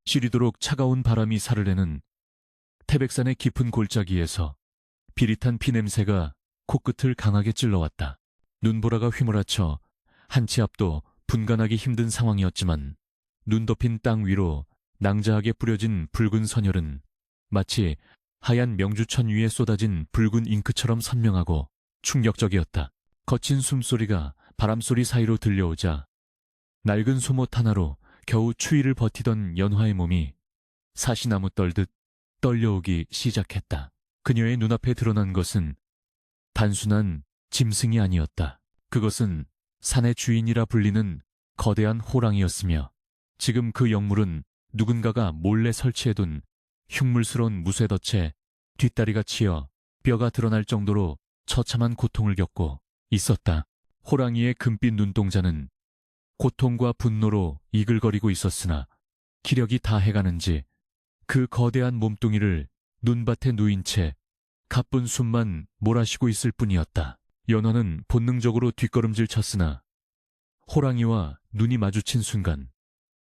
시리도록 차가운 바람이 살을 내는 태백산의 깊은 골짜기에서 비릿한 피냄새가 코끝을 강하게 찔러왔다. 눈보라가 휘몰아쳐 한치 앞도 분간하기 힘든 상황이었지만 눈 덮인 땅 위로 낭자하게 뿌려진 붉은 선혈은 마치 하얀 명주천 위에 쏟아진 붉은 잉크처럼 선명하고 충격적이었다. 거친 숨소리가 바람소리 사이로 들려오자 낡은 소못 하나로 겨우 추위를 버티던 연화의 몸이 사시나무 떨듯 떨려오기 시작했다. 그녀의 눈앞에 드러난 것은 단순한 짐승이 아니었다. 그것은 산의 주인이라 불리는 거대한 호랑이였으며 지금 그 영물은 누군가가 몰래 설치해둔 흉물스러운 무쇠덫에 뒷다리가 치여 뼈가 드러날 정도로 처참한 고통을 겪고 있었다. 호랑이의 금빛 눈동자는 고통과 분노로 이글거리고 있었으나 기력이 다해가는지 그 거대한 몸뚱이를 눈밭에 누인 채 가쁜 숨만 몰아쉬고 있을 뿐이었다. 연화는 본능적으로 뒷걸음질 쳤으나 호랑이와 눈이 마주친 순간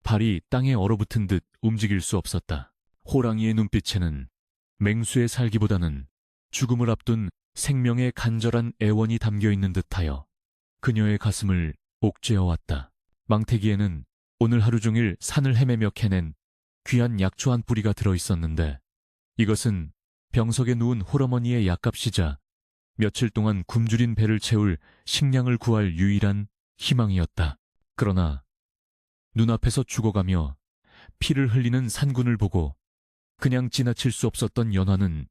발이 땅에 얼어붙은 듯 움직일 수 없었다. 호랑이의 눈빛에는 맹수의 살기보다는 죽음을 앞둔 생명의 간절한 애원이 담겨있는 듯하여 그녀의 가슴을 옥죄어왔다. 망태기에는 오늘 하루 종일 산을 헤매며 캐낸 귀한 약초 한 뿌리가 들어있었는데 이것은 병석에 누운 홀어머니의 약값이자 며칠 동안 굶주린 배를 채울 식량을 구할 유일한 희망이었다. 그러나 눈앞에서 죽어가며 피를 흘리는 산군을 보고 그냥 지나칠 수 없었던 연화는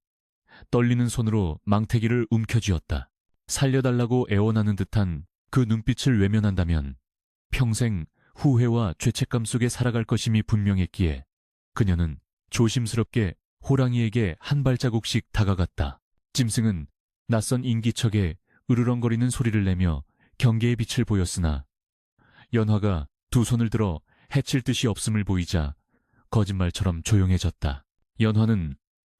떨리는 손으로 망태기를 움켜쥐었다. 살려달라고 애원하는 듯한 그 눈빛을 외면한다면 평생 후회와 죄책감 속에 살아갈 것임이 분명했기에 그녀는 조심스럽게 호랑이에게 한 발자국씩 다가갔다. 짐승은 낯선 인기척에 으르렁거리는 소리를 내며 경계의 빛을 보였으나 연화가 두 손을 들어 해칠 듯이 없음을 보이자 거짓말처럼 조용해졌다. 연화는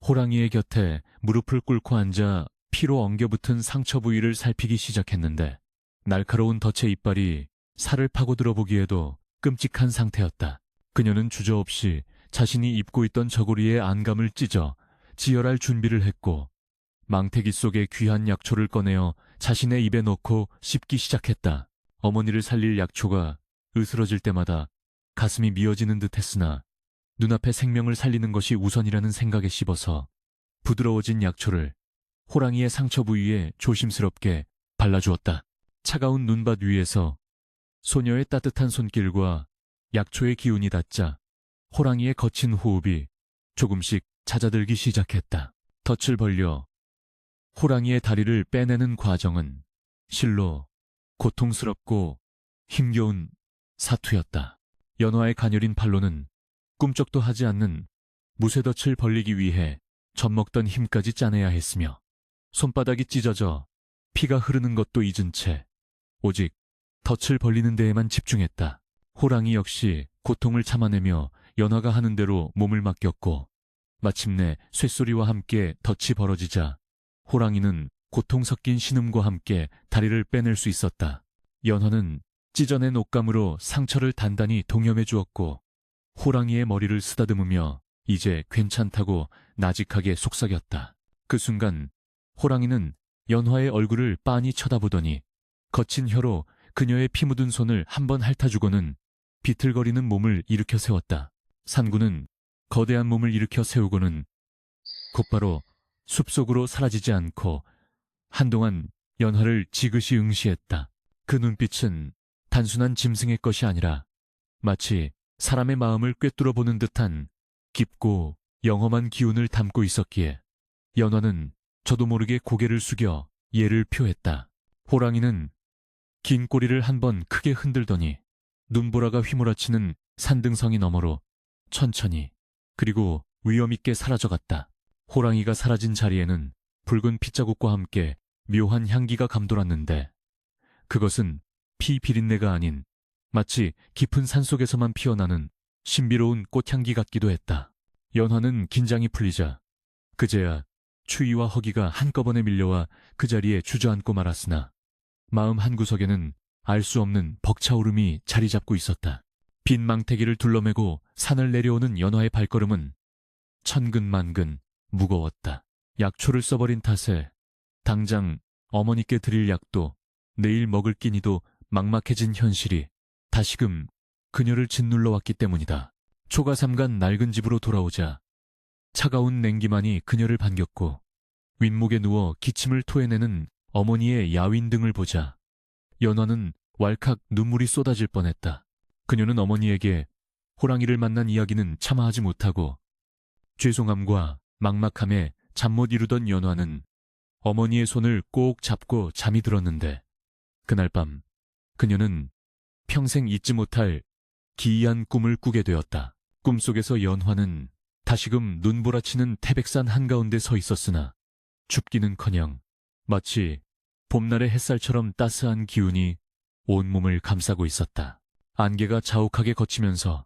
호랑이의 곁에 무릎을 꿇고 앉아 피로 엉겨붙은 상처 부위를 살피기 시작했는데 날카로운 덫의 이빨이 살을 파고들어 보기에도 끔찍한 상태였다. 그녀는 주저없이 자신이 입고 있던 저고리의 안감을 찢어 지혈할 준비를 했고 망태기 속에 귀한 약초를 꺼내어 자신의 입에 넣고 씹기 시작했다. 어머니를 살릴 약초가 으스러질 때마다 가슴이 미어지는 듯 했으나 눈앞의 생명을 살리는 것이 우선이라는 생각에 씹어서 부드러워진 약초를 호랑이의 상처 부위에 조심스럽게 발라주었다. 차가운 눈밭 위에서 소녀의 따뜻한 손길과 약초의 기운이 닿자 호랑이의 거친 호흡이 조금씩 잦아들기 시작했다. 덫을 벌려 호랑이의 다리를 빼내는 과정은 실로 고통스럽고 힘겨운 사투였다. 연화의 가녀린 팔로는 꿈쩍도 하지 않는 무쇠덫을 벌리기 위해 젖먹던 힘까지 짜내야 했으며 손바닥이 찢어져 피가 흐르는 것도 잊은 채 오직 덫을 벌리는 데에만 집중했다. 호랑이 역시 고통을 참아내며 연화가 하는 대로 몸을 맡겼고 마침내 쇳소리와 함께 덫이 벌어지자 호랑이는 고통 섞인 신음과 함께 다리를 빼낼 수 있었다. 연화는 찢어낸 옷감으로 상처를 단단히 동염해 주었고 호랑이의 머리를 쓰다듬으며 이제 괜찮다고 나직하게 속삭였다. 그 순간 호랑이는 연화의 얼굴을 빤히 쳐다보더니 거친 혀로 그녀의 피 묻은 손을 한번 핥아주고는 비틀거리는 몸을 일으켜 세웠다. 산군은 거대한 몸을 일으켜 세우고는 곧바로 숲속으로 사라지지 않고 한동안 연화를 지그시 응시했다. 그 눈빛은 단순한 짐승의 것이 아니라 마치 사람의 마음을 꿰뚫어 보는 듯한 깊고 영험한 기운을 담고 있었기에 연화는 저도 모르게 고개를 숙여 예를 표했다. 호랑이는 긴 꼬리를 한번 크게 흔들더니 눈보라가 휘몰아치는 산등성이 너머로 천천히 그리고 위엄있게 사라져갔다. 호랑이가 사라진 자리에는 붉은 핏자국과 함께 묘한 향기가 감돌았는데 그것은 피 비린내가 아닌 마치 깊은 산속에서만 피어나는 신비로운 꽃향기 같기도 했다. 연화는 긴장이 풀리자 그제야 추위와 허기가 한꺼번에 밀려와 그 자리에 주저앉고 말았으나 마음 한구석에는 알 수 없는 벅차오름이 자리 잡고 있었다. 빈 망태기를 둘러매고 산을 내려오는 연화의 발걸음은 천근만근 무거웠다. 약초를 써버린 탓에 당장 어머니께 드릴 약도 내일 먹을 끼니도 막막해진 현실이 다시금 그녀를 짓눌러 왔기 때문이다. 초가 삼간 낡은 집으로 돌아오자 차가운 냉기만이 그녀를 반겼고 윗목에 누워 기침을 토해내는 어머니의 야윈 등을 보자 연화는 왈칵 눈물이 쏟아질 뻔했다. 그녀는 어머니에게 호랑이를 만난 이야기는 차마 하지 못하고 죄송함과 막막함에 잠 못 이루던 연화는 어머니의 손을 꼭 잡고 잠이 들었는데 그날 밤 그녀는 평생 잊지 못할 기이한 꿈을 꾸게 되었다. 꿈속에서 연화는 다시금 눈보라치는 태백산 한가운데 서 있었으나 춥기는커녕 마치 봄날의 햇살처럼 따스한 기운이 온몸을 감싸고 있었다. 안개가 자욱하게 걷히면서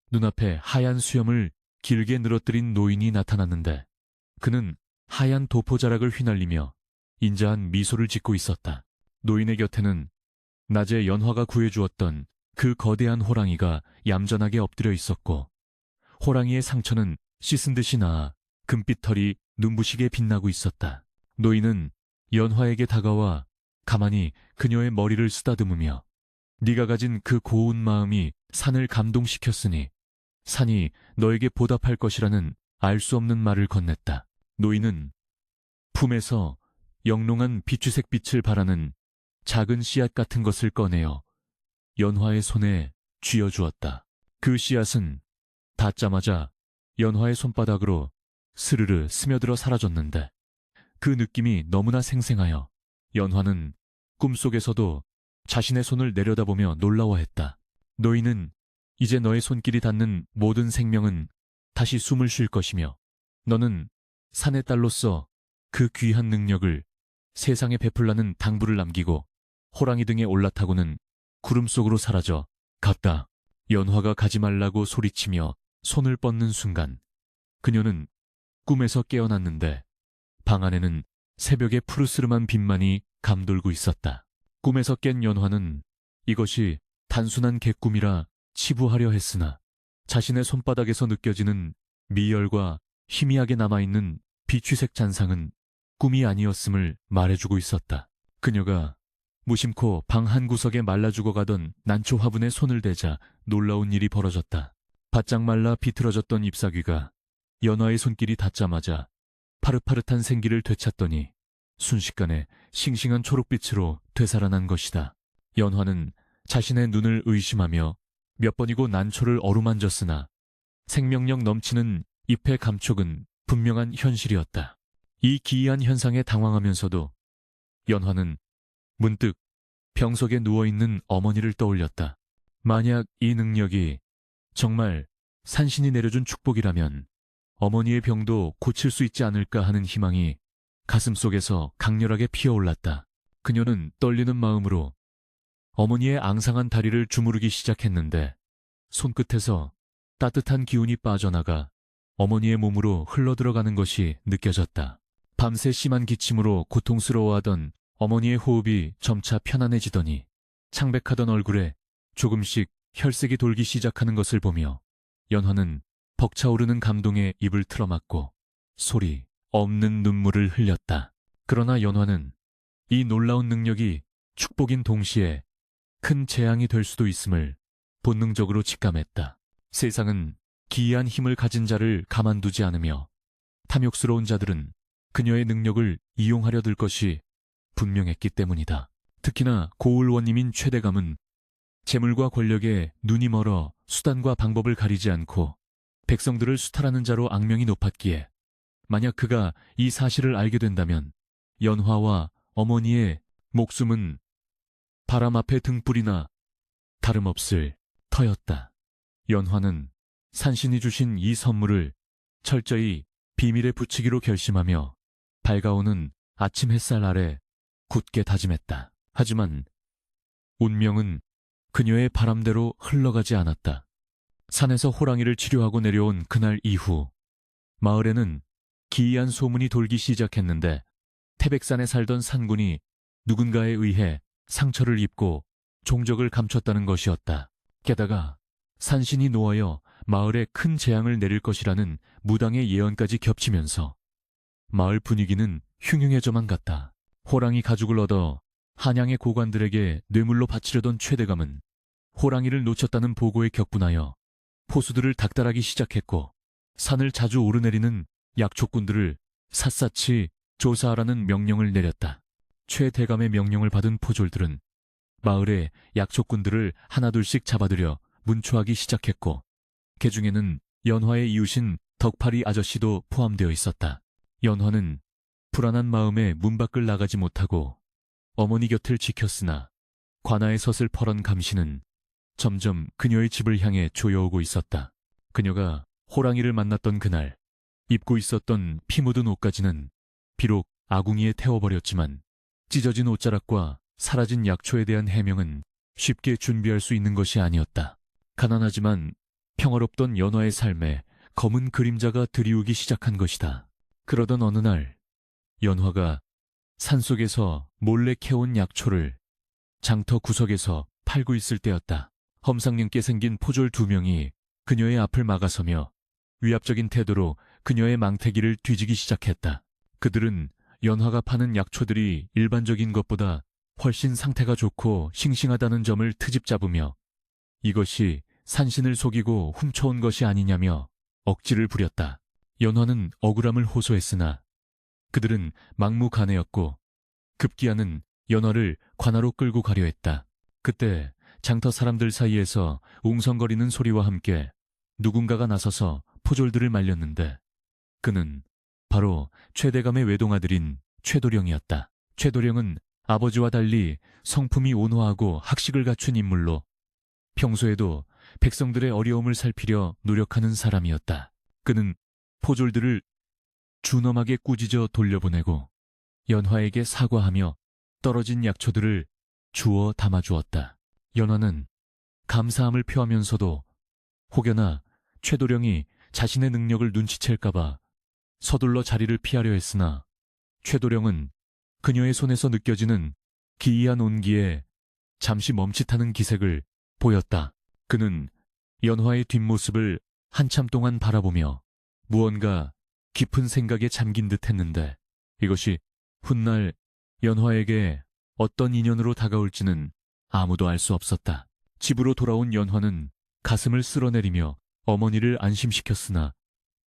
눈앞에 하얀 수염을 길게 늘어뜨린 노인이 나타났는데 그는 하얀 도포자락을 휘날리며 인자한 미소를 짓고 있었다. 노인의 곁에는 낮에 연화가 구해주었던 그 거대한 호랑이가 얌전하게 엎드려 있었고 호랑이의 상처는 씻은 듯이 나아 금빛 털이 눈부시게 빛나고 있었다. 노인은 연화에게 다가와 가만히 그녀의 머리를 쓰다듬으며 네가 가진 그 고운 마음이 산을 감동시켰으니 산이 너에게 보답할 것이라는 알 수 없는 말을 건넸다. 노인은 품에서 영롱한 비추색 빛을 발하는 작은 씨앗 같은 것을 꺼내어 연화의 손에 쥐어주었다. 그 씨앗은 닿자마자 연화의 손바닥으로 스르르 스며들어 사라졌는데 그 느낌이 너무나 생생하여 연화는 꿈속에서도 자신의 손을 내려다보며 놀라워했다. 노인은 이제 너의 손길이 닿는 모든 생명은 다시 숨을 쉴 것이며 너는 산의 딸로서 그 귀한 능력을 세상에 베풀라는 당부를 남기고 호랑이 등에 올라타고는 구름 속으로 사라져 갔다. 연화가 가지 말라고 소리치며 손을 뻗는 순간 그녀는 꿈에서 깨어났는데 방 안에는 새벽의 푸르스름한 빛만이 감돌고 있었다. 꿈에서 깬 연화는 이것이 단순한 객꿈이라 치부하려 했으나 자신의 손바닥에서 느껴지는 미열과 희미하게 남아있는 비취색 잔상은 꿈이 아니었음을 말해주고 있었다. 그녀가 무심코 방 한 구석에 말라 죽어가던 난초 화분에 손을 대자 놀라운 일이 벌어졌다. 바짝 말라 비틀어졌던 잎사귀가 연화의 손길이 닿자마자 파릇파릇한 생기를 되찾더니 순식간에 싱싱한 초록빛으로 되살아난 것이다. 연화는 자신의 눈을 의심하며 몇 번이고 난초를 어루만졌으나 생명력 넘치는 잎의 감촉은 분명한 현실이었다. 이 기이한 현상에 당황하면서도 연화는 문득 병석에 누워있는 어머니를 떠올렸다. 만약 이 능력이 정말 산신이 내려준 축복이라면 어머니의 병도 고칠 수 있지 않을까 하는 희망이 가슴속에서 강렬하게 피어올랐다. 그녀는 떨리는 마음으로 어머니의 앙상한 다리를 주무르기 시작했는데 손끝에서 따뜻한 기운이 빠져나가 어머니의 몸으로 흘러들어가는 것이 느껴졌다. 밤새 심한 기침으로 고통스러워하던 어머니의 호흡이 점차 편안해지더니 창백하던 얼굴에 조금씩 혈색이 돌기 시작하는 것을 보며 연화는 벅차오르는 감동에 입을 틀어막고 소리 없는 눈물을 흘렸다. 그러나 연화는 이 놀라운 능력이 축복인 동시에 큰 재앙이 될 수도 있음을 본능적으로 직감했다. 세상은 기이한 힘을 가진 자를 가만두지 않으며 탐욕스러운 자들은 그녀의 능력을 이용하려 들 것이 분명했기 때문이다. 특히나 고을원님인 최대감은 재물과 권력에 눈이 멀어 수단과 방법을 가리지 않고 백성들을 수탈하는 자로 악명이 높았기에 만약 그가 이 사실을 알게 된다면 연화와 어머니의 목숨은 바람 앞에 등불이나 다름없을 터였다. 연화는 산신이 주신 이 선물을 철저히 비밀에 붙이기로 결심하며 밝아오는 아침 햇살 아래 굳게 다짐했다. 하지만 운명은 그녀의 바람대로 흘러가지 않았다. 산에서 호랑이를 치료하고 내려온 그날 이후 마을에는 기이한 소문이 돌기 시작했는데 태백산에 살던 산군이 누군가에 의해 상처를 입고 종적을 감췄다는 것이었다. 게다가 산신이 노하여 마을에 큰 재앙을 내릴 것이라는 무당의 예언까지 겹치면서 마을 분위기는 흉흉해져만 갔다. 호랑이 가죽을 얻어 한양의 고관들에게 뇌물로 바치려던 최대감은 호랑이를 놓쳤다는 보고에 격분하여 포수들을 닥달하기 시작했고, 산을 자주 오르내리는 약초꾼들을 샅샅이 조사하라는 명령을 내렸다. 최대감의 명령을 받은 포졸들은 마을의 약초꾼들을 하나둘씩 잡아들여 문초하기 시작했고, 그 중에는 연화의 이웃인 덕파리 아저씨도 포함되어 있었다. 연화는 불안한 마음에 문 밖을 나가지 못하고 어머니 곁을 지켰으나 관아에 섰을 퍼런 감시는 점점 그녀의 집을 향해 조여오고 있었다. 그녀가 호랑이를 만났던 그날 입고 있었던 피 묻은 옷까지는 비록 아궁이에 태워버렸지만 찢어진 옷자락과 사라진 약초에 대한 해명은 쉽게 준비할 수 있는 것이 아니었다. 가난하지만 평화롭던 연화의 삶에 검은 그림자가 드리우기 시작한 것이다. 그러던 어느 날 연화가 산속에서 몰래 캐온 약초를 장터 구석에서 팔고 있을 때였다. 험상궂게 생긴 포졸 2명이 그녀의 앞을 막아서며 위압적인 태도로 그녀의 망태기를 뒤지기 시작했다. 그들은 연화가 파는 약초들이 일반적인 것보다 훨씬 상태가 좋고 싱싱하다는 점을 트집 잡으며 이것이 산신을 속이고 훔쳐온 것이 아니냐며 억지를 부렸다. 연화는 억울함을 호소했으나 그들은 막무가내였고 급기야는 연화를 관아로 끌고 가려 했다. 그때 장터 사람들 사이에서 웅성거리는 소리와 함께 누군가가 나서서 포졸들을 말렸는데 그는 바로 최대감의 외동아들인 최도령이었다. 최도령은 아버지와 달리 성품이 온화하고 학식을 갖춘 인물로 평소에도 백성들의 어려움을 살피려 노력하는 사람이었다. 그는 포졸들을 준엄하게 꾸짖어 돌려보내고 연화에게 사과하며 떨어진 약초들을 주워 담아주었다. 연화는 감사함을 표하면서도 혹여나 최도령이 자신의 능력을 눈치챌까봐 서둘러 자리를 피하려 했으나 최도령은 그녀의 손에서 느껴지는 기이한 온기에 잠시 멈칫하는 기색을 보였다. 그는 연화의 뒷모습을 한참 동안 바라보며 무언가 깊은 생각에 잠긴 듯 했는데 이것이 훗날 연화에게 어떤 인연으로 다가올지는 아무도 알 수 없었다. 집으로 돌아온 연화는 가슴을 쓸어내리며 어머니를 안심시켰으나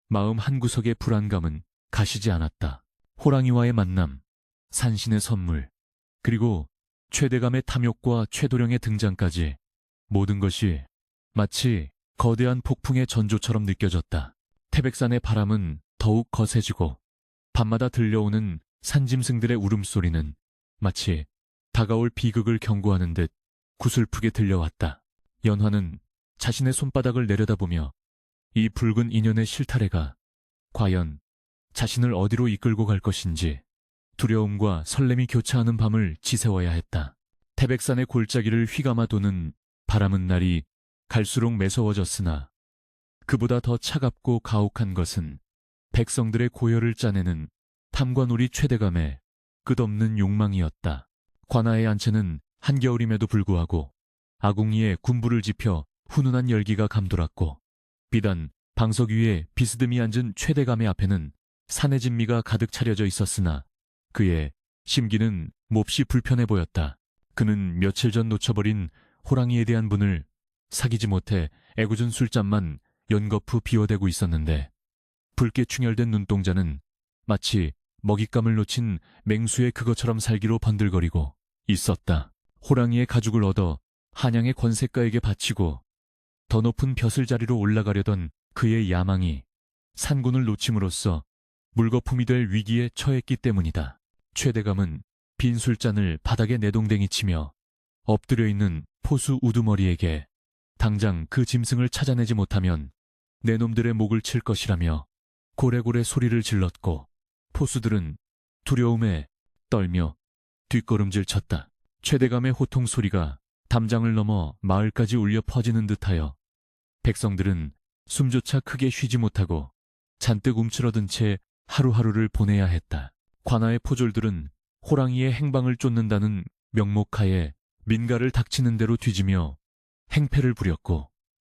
마음 한구석의 불안감은 가시지 않았다. 호랑이와의 만남, 산신의 선물, 그리고 최대감의 탐욕과 최도령의 등장까지 모든 것이 마치 거대한 폭풍의 전조처럼 느껴졌다. 태백산의 바람은 더욱 거세지고 밤마다 들려오는 산짐승들의 울음소리는 마치 다가올 비극을 경고하는 듯 구슬프게 들려왔다. 연화는 자신의 손바닥을 내려다보며 이 붉은 인연의 실타래가 과연 자신을 어디로 이끌고 갈 것인지 두려움과 설렘이 교차하는 밤을 지새워야 했다. 태백산의 골짜기를 휘감아 도는 바람은 날이 갈수록 매서워졌으나 그보다 더 차갑고 가혹한 것은 백성들의 고열을 짜내는 탐관오리 최대감의 끝없는 욕망이었다. 관아의 안채는 한겨울임에도 불구하고 아궁이에 군부를 지펴 훈훈한 열기가 감돌았고 비단 방석 위에 비스듬히 앉은 최대감의 앞에는 산의 진미가 가득 차려져 있었으나 그의 심기는 몹시 불편해 보였다. 그는 며칠 전 놓쳐버린 호랑이에 대한 분을 사귀지 못해 애꿎은 술잔만 연거푸 비워대고 있었는데 붉게 충혈된 눈동자는 마치 먹잇감을 놓친 맹수의 그것처럼 살기로 번들거리고 있었다. 호랑이의 가죽을 얻어 한양의 권세가에게 바치고 더 높은 벼슬자리로 올라가려던 그의 야망이 산군을 놓침으로써 물거품이 될 위기에 처했기 때문이다. 최대감은 빈 술잔을 바닥에 내동댕이 치며 엎드려 있는 포수 우두머리에게 당장 그 짐승을 찾아내지 못하면 내 놈들의 목을 칠 것이라며 고래고래 소리를 질렀고 포수들은 두려움에 떨며 뒷걸음질 쳤다. 최대감의 호통 소리가 담장을 넘어 마을까지 울려 퍼지는 듯하여 백성들은 숨조차 크게 쉬지 못하고 잔뜩 움츠러든 채 하루하루를 보내야 했다. 관아의 포졸들은 호랑이의 행방을 쫓는다는 명목하에 민가를 닥치는 대로 뒤지며 행패를 부렸고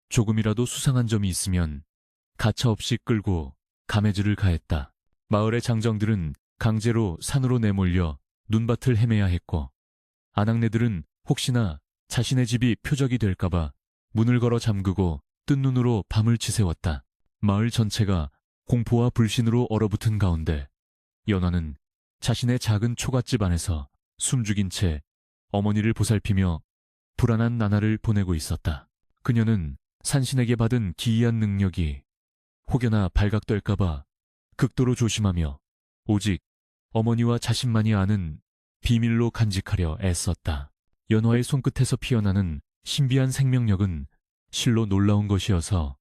조금이라도 수상한 점이 있으면 가차없이 끌고 감해질을 가했다. 마을의 장정들은 강제로 산으로 내몰려 눈밭을 헤매야 했고, 아낙네들은 혹시나 자신의 집이 표적이 될까봐 문을 걸어 잠그고 뜬 눈으로 밤을 지새웠다. 마을 전체가 공포와 불신으로 얼어붙은 가운데 연화는 자신의 작은 초가집 안에서 숨죽인 채 어머니를 보살피며 불안한 나날을 보내고 있었다. 그녀는 산신에게 받은 기이한 능력이 혹여나 발각될까봐 극도로 조심하며 오직 어머니와 자신만이 아는 비밀로 간직하려 애썼다. 연화의 손끝에서 피어나는 신비한 생명력은 실로 놀라운 것이어서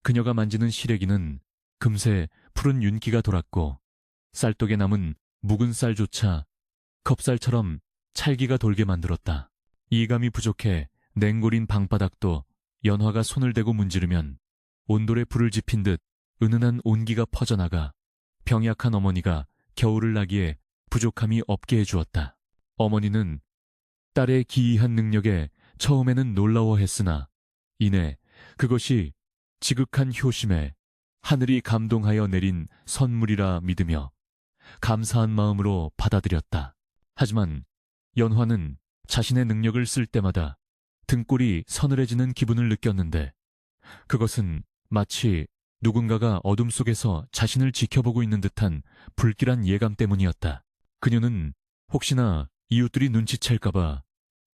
그녀가 만지는 시래기는 금세 푸른 윤기가 돌았고, 쌀독에 남은 묵은 쌀조차 겁쌀처럼 찰기가 돌게 만들었다. 이감이 부족해 냉골인 방바닥도 연화가 손을 대고 문지르면 온돌에 불을 지핀 듯 은은한 온기가 퍼져나가 병약한 어머니가 겨울을 나기에 부족함이 없게 해주었다. 어머니는 딸의 기이한 능력에 처음에는 놀라워했으나 이내 그것이 지극한 효심에 하늘이 감동하여 내린 선물이라 믿으며 감사한 마음으로 받아들였다. 하지만 연화는 자신의 능력을 쓸 때마다 등골이 서늘해지는 기분을 느꼈는데, 그것은 마치 누군가가 어둠 속에서 자신을 지켜보고 있는 듯한 불길한 예감 때문이었다. 그녀는 혹시나 이웃들이 눈치챌까봐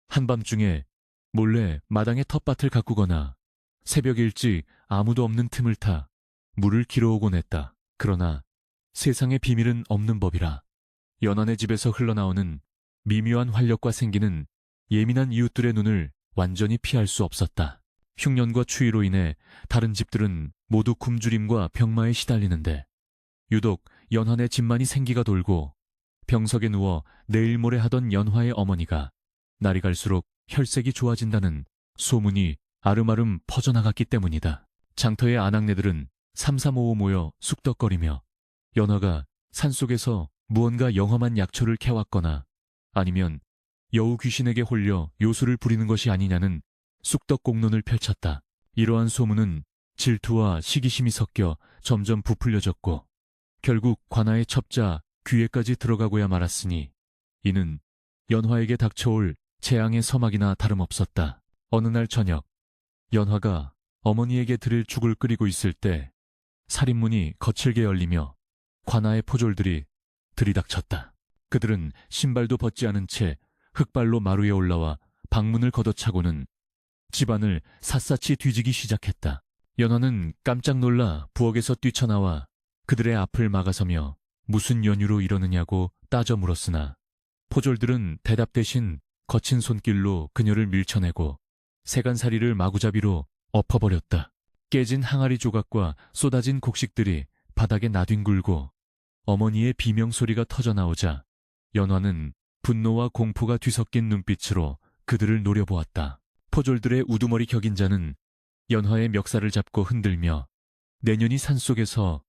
한밤중에 몰래 마당에 텃밭을 가꾸거나 새벽 일찍 아무도 없는 틈을 타 물을 길어오곤 했다. 그러나 세상의 비밀은 없는 법이라 연한의 집에서 흘러나오는 미묘한 활력과 생기는 예민한 이웃들의 눈을 완전히 피할 수 없었다. 흉년과 추위로 인해 다른 집들은 모두 굶주림과 병마에 시달리는데 유독 연한의 집만이 생기가 돌고 병석에 누워 내일 모레 하던 연화의 어머니가 날이 갈수록 혈색이 좋아진다는 소문이 아름아름 퍼져나갔기 때문이다. 장터의 아낙네들은 삼삼오오 모여 쑥덕거리며 연화가 산속에서 무언가 영험한 약초를 캐왔거나 아니면 여우 귀신에게 홀려 요술을 부리는 것이 아니냐는 쑥덕공론을 펼쳤다. 이러한 소문은 질투와 시기심이 섞여 점점 부풀려졌고 결국 관아의 첩자 귀에까지 들어가고야 말았으니 이는 연화에게 닥쳐올 재앙의 서막이나 다름없었다. 어느 날 저녁, 연화가 어머니에게 드릴 죽을 끓이고 있을 때 살인문이 거칠게 열리며 관아의 포졸들이 들이닥쳤다. 그들은 신발도 벗지 않은 채 흙발로 마루에 올라와 방문을 걷어차고는 집안을 샅샅이 뒤지기 시작했다. 연화는 깜짝 놀라 부엌에서 뛰쳐나와 그들의 앞을 막아서며 무슨 연유로 이러느냐고 따져 물었으나 포졸들은 대답 대신 거친 손길로 그녀를 밀쳐내고 세간살이를 마구잡이로 엎어버렸다. 깨진 항아리 조각과 쏟아진 곡식들이 바닥에 나뒹굴고 어머니의 비명소리가 터져나오자 연화는 분노와 공포가 뒤섞인 눈빛으로 그들을 노려보았다. 포졸들의 우두머리 격인자는 연화의 멱살을 잡고 흔들며 내년이 산속에서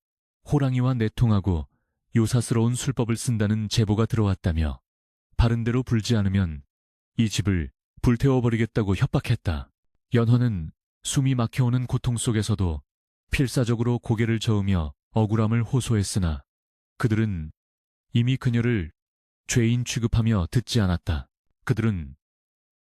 호랑이와 내통하고 요사스러운 술법을 쓴다는 제보가 들어왔다며 바른대로 불지 않으면 이 집을 불태워버리겠다고 협박했다. 연화는 숨이 막혀오는 고통 속에서도 필사적으로 고개를 저으며 억울함을 호소했으나 그들은 이미 그녀를 죄인 취급하며 듣지 않았다. 그들은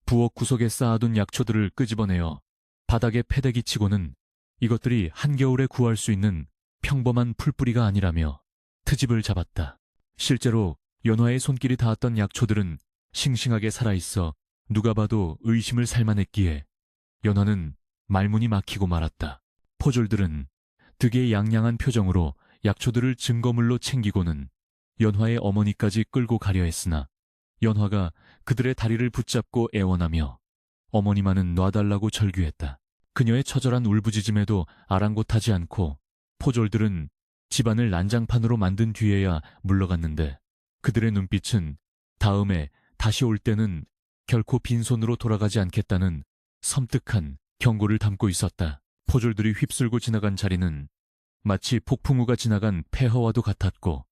부엌 구석에 쌓아둔 약초들을 끄집어내어 바닥에 패대기 치고는 이것들이 한겨울에 구할 수 있는 평범한 풀뿌리가 아니라며 트집을 잡았다. 실제로 연화의 손길이 닿았던 약초들은 싱싱하게 살아있어 누가 봐도 의심을 살만했기에 연화는 말문이 막히고 말았다. 포졸들은 득의양양한 표정으로 약초들을 증거물로 챙기고는 연화의 어머니까지 끌고 가려 했으나 연화가 그들의 다리를 붙잡고 애원하며 어머니만은 놔달라고 절규했다. 그녀의 처절한 울부짖음에도 아랑곳하지 않고 포졸들은 집안을 난장판으로 만든 뒤에야 물러갔는데 그들의 눈빛은 다음에 다시 올 때는 결코 빈손으로 돌아가지 않겠다는 섬뜩한 경고를 담고 있었다. 포졸들이 휩쓸고 지나간 자리는 마치 폭풍우가 지나간 폐허와도 같았고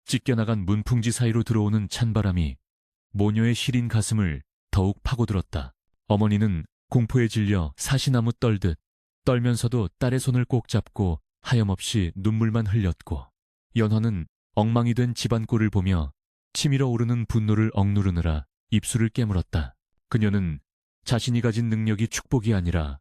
찢겨나간 문풍지 사이로 들어오는 찬바람이 모녀의 시린 가슴을 더욱 파고들었다. 어머니는 공포에 질려 사시나무 떨듯 떨면서도 딸의 손을 꼭 잡고 하염없이 눈물만 흘렸고, 연화는 엉망이 된 집안 꼴을 보며 치밀어 오르는 분노를 억누르느라 입술을 깨물었다. 그녀는 자신이 가진 능력이 축복이 아니라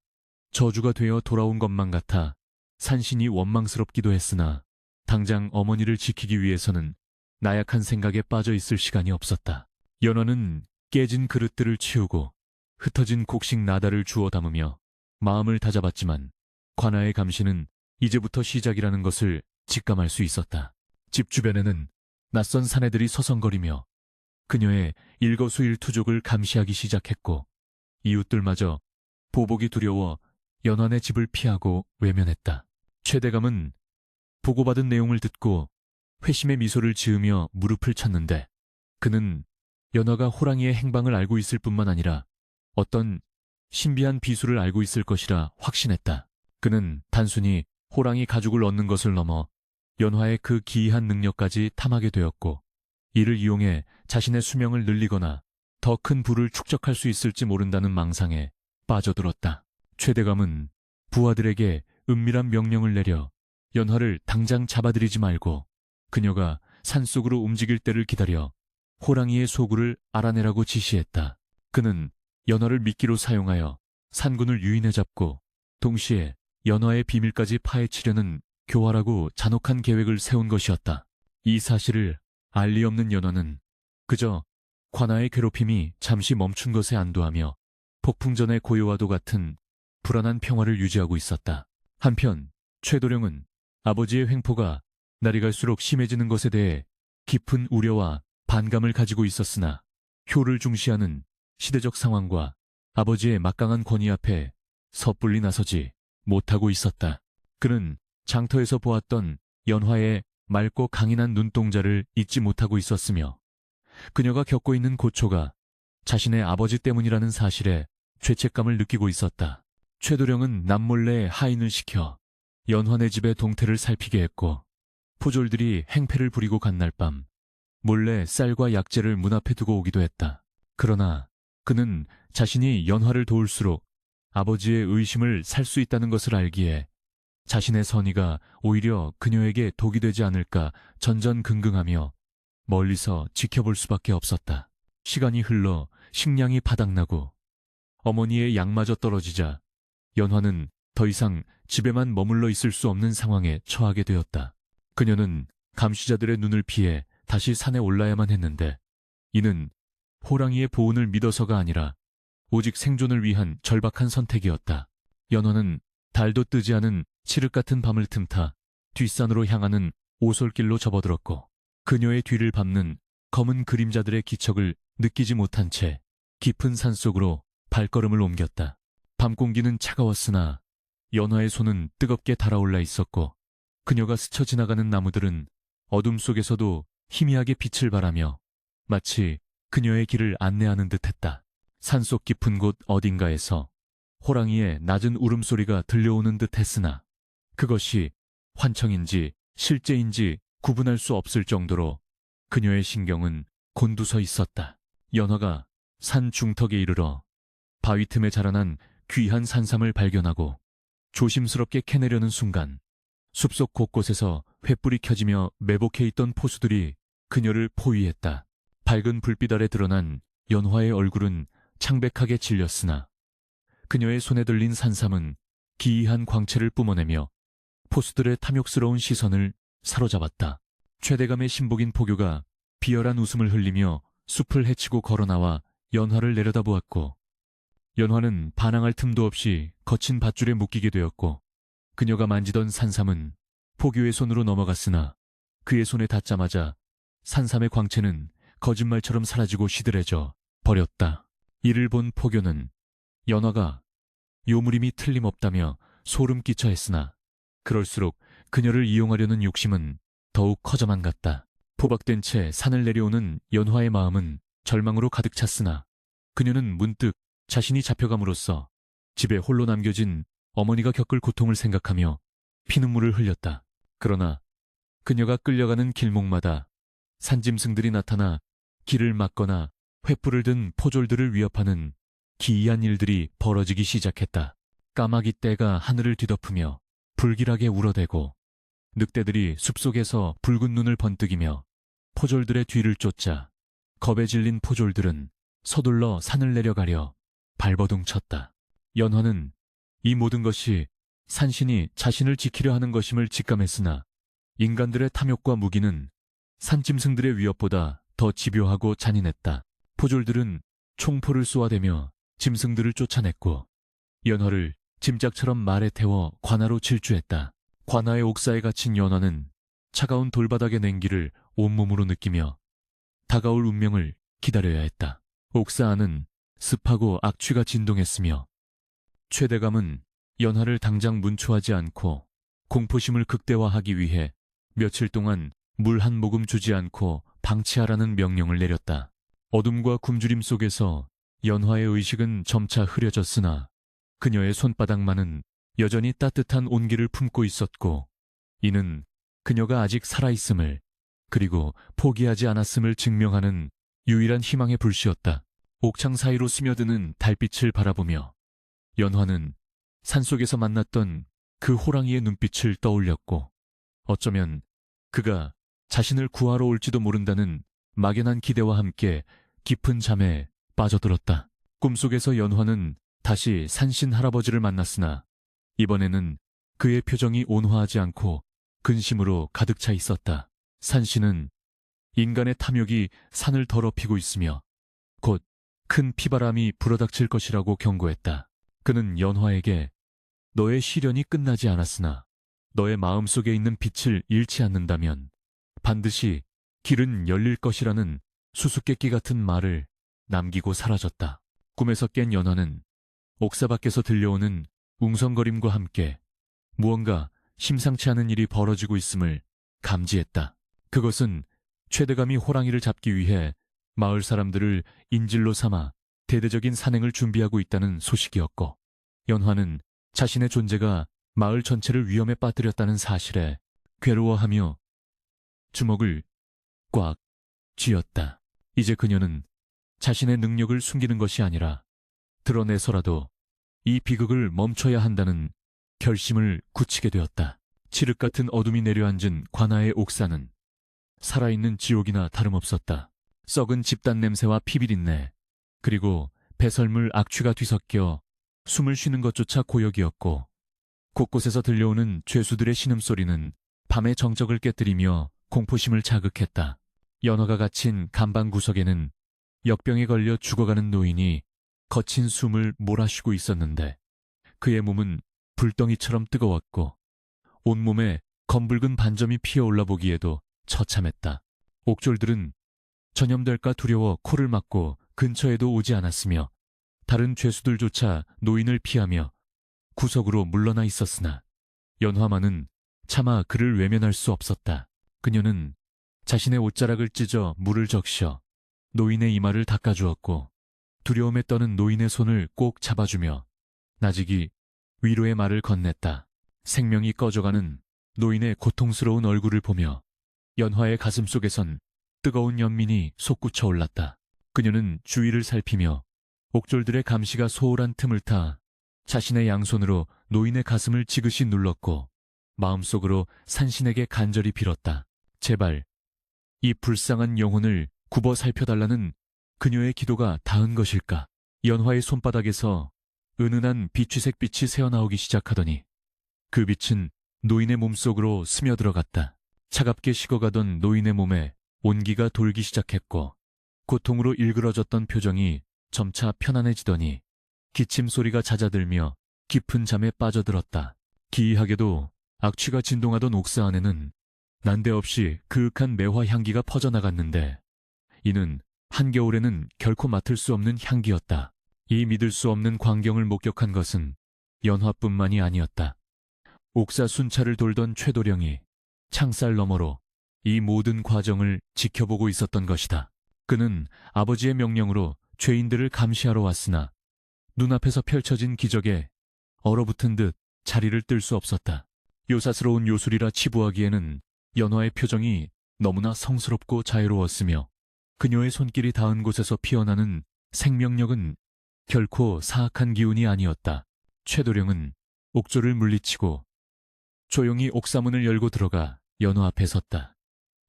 저주가 되어 돌아온 것만 같아 산신이 원망스럽기도 했으나 당장 어머니를 지키기 위해서는 나약한 생각에 빠져 있을 시간이 없었다. 연화는 깨진 그릇들을 치우고 흩어진 곡식 나달을 주워 담으며 마음을 다잡았지만 관아의 감시는 이제부터 시작이라는 것을 직감할 수 있었다. 집 주변에는 낯선 사내들이 서성거리며 그녀의 일거수일투족을 감시하기 시작했고, 이웃들마저 보복이 두려워 연환의 집을 피하고 외면했다. 최대감은 보고받은 내용을 듣고 회심의 미소를 지으며 무릎을 쳤는데, 그는 연화가 호랑이의 행방을 알고 있을 뿐만 아니라 어떤 신비한 비수를 알고 있을 것이라 확신했다. 그는 단순히 호랑이 가죽을 얻는 것을 넘어 연화의 그 기이한 능력까지 탐하게 되었고, 이를 이용해 자신의 수명을 늘리거나 더 큰 부를 축적할 수 있을지 모른다는 망상에 빠져들었다. 최대감은 부하들에게 은밀한 명령을 내려 연화를 당장 잡아들이지 말고 그녀가 산속으로 움직일 때를 기다려 호랑이의 소굴을 알아내라고 지시했다. 그는 연화를 미끼로 사용하여 산군을 유인해 잡고 동시에 연화의 비밀까지 파헤치려는 교활하고 잔혹한 계획을 세운 것이었다. 이 사실을 알 리 없는 연화는 그저 관아의 괴롭힘이 잠시 멈춘 것에 안도하며 폭풍 전의 고요와도 같은 불안한 평화를 유지하고 있었다. 한편 최도령은 아버지의 횡포가 날이 갈수록 심해지는 것에 대해 깊은 우려와 반감을 가지고 있었으나 효를 중시하는 시대적 상황과 아버지의 막강한 권위 앞에 섣불리 나서지 못하고 있었다. 그는 장터에서 보았던 연화의 맑고 강인한 눈동자를 잊지 못하고 있었으며 그녀가 겪고 있는 고초가 자신의 아버지 때문이라는 사실에 죄책감을 느끼고 있었다. 최도령은 남몰래 하인을 시켜 연화네 집의 동태를 살피게 했고, 포졸들이 행패를 부리고 간 날 밤 몰래 쌀과 약재를 문 앞에 두고 오기도 했다. 그러나 그는 자신이 연화를 도울수록 아버지의 의심을 살 수 있다는 것을 알기에 자신의 선의가 오히려 그녀에게 독이 되지 않을까 전전긍긍하며 멀리서 지켜볼 수밖에 없었다. 시간이 흘러 식량이 바닥나고 어머니의 약마저 떨어지자 연화는 더 이상 집에만 머물러 있을 수 없는 상황에 처하게 되었다. 그녀는 감시자들의 눈을 피해 다시 산에 올라야만 했는데, 이는 호랑이의 보온을 믿어서가 아니라 오직 생존을 위한 절박한 선택이었다. 연화는 달도 뜨지 않은 칠흑 같은 밤을 틈타 뒷산으로 향하는 오솔길로 접어들었고, 그녀의 뒤를 밟는 검은 그림자들의 기척을 느끼지 못한 채 깊은 산속으로 발걸음을 옮겼다. 밤 공기는 차가웠으나 연화의 손은 뜨겁게 달아올라 있었고, 그녀가 스쳐 지나가는 나무들은 어둠 속에서도 희미하게 빛을 발하며 마치 그녀의 길을 안내하는 듯했다. 산속 깊은 곳 어딘가에서 호랑이의 낮은 울음소리가 들려오는 듯했으나 그것이 환청인지 실제인지 구분할 수 없을 정도로 그녀의 신경은 곤두서 있었다. 연화가 산 중턱에 이르러 바위 틈에 자라난 귀한 산삼을 발견하고 조심스럽게 캐내려는 순간 숲속 곳곳에서 횃불이 켜지며 매복해 있던 포수들이 그녀를 포위했다. 밝은 불빛 아래 드러난 연화의 얼굴은 창백하게 질렸으나 그녀의 손에 들린 산삼은 기이한 광채를 뿜어내며 포수들의 탐욕스러운 시선을 사로잡았다. 최대감의 신복인 포교가 비열한 웃음을 흘리며 숲을 헤치고 걸어나와 연화를 내려다보았고, 연화는 반항할 틈도 없이 거친 밧줄에 묶이게 되었고, 그녀가 만지던 산삼은 포교의 손으로 넘어갔으나 그의 손에 닿자마자 산삼의 광채는 거짓말처럼 사라지고 시들해져 버렸다. 이를 본 포교는 연화가 요물임이 틀림없다며 소름 끼쳐 했으나 그럴수록 그녀를 이용하려는 욕심은 더욱 커져만 갔다. 포박된 채 산을 내려오는 연화의 마음은 절망으로 가득 찼으나 그녀는 문득 자신이 잡혀감으로써 집에 홀로 남겨진 어머니가 겪을 고통을 생각하며 피눈물을 흘렸다. 그러나 그녀가 끌려가는 길목마다 산짐승들이 나타나 길을 막거나 횃불을 든 포졸들을 위협하는 기이한 일들이 벌어지기 시작했다. 까마귀 떼가 하늘을 뒤덮으며 불길하게 울어대고 늑대들이 숲속에서 붉은 눈을 번뜩이며 포졸들의 뒤를 쫓자 겁에 질린 포졸들은 서둘러 산을 내려가려 발버둥 쳤다. 연화는 이 모든 것이 산신이 자신을 지키려 하는 것임을 직감했으나 인간들의 탐욕과 무기는 산짐승들의 위협보다 더 집요하고 잔인했다. 포졸들은 총포를 쏘아대며 짐승들을 쫓아냈고 연화를 짐짝처럼 말에 태워 관아로 질주했다. 관아의 옥사에 갇힌 연화는 차가운 돌바닥의 냉기를 온몸으로 느끼며 다가올 운명을 기다려야 했다. 옥사 안은 습하고 악취가 진동했으며 최대감은 연화를 당장 문초하지 않고 공포심을 극대화하기 위해 며칠 동안 물 한 모금 주지 않고 방치하라는 명령을 내렸다. 어둠과 굶주림 속에서 연화의 의식은 점차 흐려졌으나 그녀의 손바닥만은 여전히 따뜻한 온기를 품고 있었고 이는 그녀가 아직 살아있음을 그리고 포기하지 않았음을 증명하는 유일한 희망의 불씨였다. 옥창 사이로 스며드는 달빛을 바라보며 연화는 산속에서 만났던 그 호랑이의 눈빛을 떠올렸고 어쩌면 그가 자신을 구하러 올지도 모른다는 막연한 기대와 함께 깊은 잠에 빠져들었다. 꿈속에서 연화는 다시 산신 할아버지를 만났으나 이번에는 그의 표정이 온화하지 않고 근심으로 가득 차 있었다. 산신은 인간의 탐욕이 산을 더럽히고 있으며 곧 큰 피바람이 불어닥칠 것이라고 경고했다. 그는 연화에게 너의 시련이 끝나지 않았으나 너의 마음속에 있는 빛을 잃지 않는다면 반드시 길은 열릴 것이라는 수수께끼 같은 말을 남기고 사라졌다. 꿈에서 깬 연화는 옥사 밖에서 들려오는 웅성거림과 함께 무언가 심상치 않은 일이 벌어지고 있음을 감지했다. 그것은 최대감이 호랑이를 잡기 위해 마을 사람들을 인질로 삼아 대대적인 산행을 준비하고 있다는 소식이었고 연화는 자신의 존재가 마을 전체를 위험에 빠뜨렸다는 사실에 괴로워하며 주먹을 꽉 쥐었다. 이제 그녀는 자신의 능력을 숨기는 것이 아니라 드러내서라도 이 비극을 멈춰야 한다는 결심을 굳히게 되었다. 칠흑 같은 어둠이 내려앉은 관아의 옥사는 살아있는 지옥이나 다름없었다. 썩은 집단 냄새와 피비린내 그리고 배설물 악취가 뒤섞여 숨을 쉬는 것조차 고역이었고 곳곳에서 들려오는 죄수들의 신음소리는 밤의 정적을 깨뜨리며 공포심을 자극했다. 연화가 갇힌 간방 구석에는 역병에 걸려 죽어가는 노인이 거친 숨을 몰아쉬고 있었는데 그의 몸은 불덩이처럼 뜨거웠고 온몸에 검붉은 반점이 피어올라 보기에도 처참했다. 옥졸들은 전염될까 두려워 코를 막고 근처에도 오지 않았으며 다른 죄수들조차 노인을 피하며 구석으로 물러나 있었으나 연화만은 차마 그를 외면할 수 없었다. 그녀는 자신의 옷자락을 찢어 물을 적셔 노인의 이마를 닦아주었고 두려움에 떠는 노인의 손을 꼭 잡아주며 나직이 위로의 말을 건넸다. 생명이 꺼져가는 노인의 고통스러운 얼굴을 보며 연화의 가슴 속에선 뜨거운 연민이 솟구쳐 올랐다. 그녀는 주위를 살피며 옥졸들의 감시가 소홀한 틈을 타 자신의 양손으로 노인의 가슴을 지그시 눌렀고 마음속으로 산신에게 간절히 빌었다. 제발 이 불쌍한 영혼을 굽어 살펴달라는 그녀의 기도가 닿은 것일까? 연화의 손바닥에서 은은한 비취색 빛이 새어나오기 시작하더니 그 빛은 노인의 몸속으로 스며들어갔다. 차갑게 식어가던 노인의 몸에 온기가 돌기 시작했고 고통으로 일그러졌던 표정이 점차 편안해지더니 기침 소리가 잦아들며 깊은 잠에 빠져들었다. 기이하게도 악취가 진동하던 옥사 안에는 난데없이 그윽한 매화 향기가 퍼져나갔는데 이는 한겨울에는 결코 맡을 수 없는 향기였다. 이 믿을 수 없는 광경을 목격한 것은 연화뿐만이 아니었다. 옥사 순찰을 돌던 최도령이 창살 너머로 이 모든 과정을 지켜보고 있었던 것이다. 그는 아버지의 명령으로 죄인들을 감시하러 왔으나 눈앞에서 펼쳐진 기적에 얼어붙은 듯 자리를 뜰 수 없었다. 요사스러운 요술이라 치부하기에는 연화의 표정이 너무나 성스럽고 자유로웠으며 그녀의 손길이 닿은 곳에서 피어나는 생명력은 결코 사악한 기운이 아니었다. 최도령은 옥조를 물리치고 조용히 옥사문을 열고 들어가 연화 앞에 섰다.